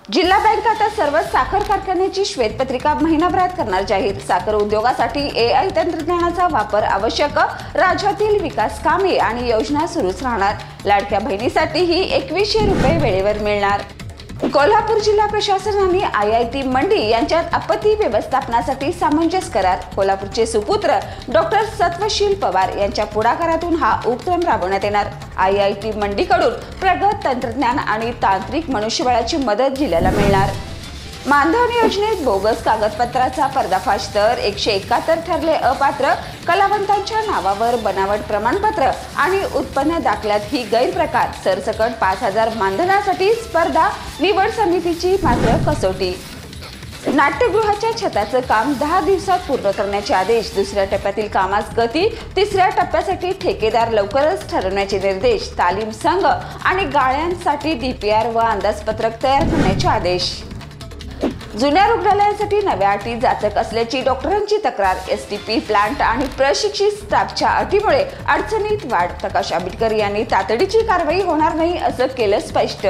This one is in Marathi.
जिल्हा बँक आता सर्व साखर कारखान्याची श्वेतपत्रिका महिनाभरात करणार जाहीर। साखर उद्योगासाठी AI तंत्रज्ञानाचा वापर आवश्यक। राज्यातील विकास कामे आणि योजना सुरूच राहणार। लाडक्या बहिणीसाठीही 2100 रुपये वेळेवर मिळणार। कोल्हापूर जिल्हा प्रशासनाने IIT मंडी यांच्यात आपत्ती व्यवस्थापनासाठी सामंजस्य करार। कोल्हापूरचे सुपुत्र डॉक्टर सत्वशील पवार यांच्या पुढाकारातून हा उपक्रम राबवण्यात येणार। IIT मंडीकडून प्रगत तंत्रज्ञान आणि तांत्रिक मनुष्यबळाची मदत जिल्ह्याला मिळणार। मानधन योजनेत बोगस कागदपत्राचा पर्दाफाश तर 171 ठरले अपात्र। कलावंतांच्या नावावर बनावट प्रमाणपत्र आणि उत्पन्न दाखल्यात ही गैरप्रकार। सरसकट 5000 मानधनासाठी स्पर्धा, निवड समितीची मात्र कसोटी। नाट्यगृहाच्या छताचं काम 10 दिवसात पूर्ण करण्याचे आदेश। दुसऱ्या टप्प्यातील कामास गती। तिसऱ्या टप्प्यासाठी ठेकेदार लवकरच ठरवण्याचे निर्देश। तालीम संघ आणि गाळ्यांसाठी DPR व अंदाजपत्रक तयार करण्याचे आदेश। जुन्या रुग्णालयांसाठी नव्या अटी जाचक असल्याची डॉक्टरांची तक्रार। STP प्लांट आणि प्रशिक्षित स्टाफच्या अटीमुळे अडचणीत वाढ। प्रकाश आंबेडकर यांनी तातडीची कारवाई होणार नाही असं केलं स्पष्ट।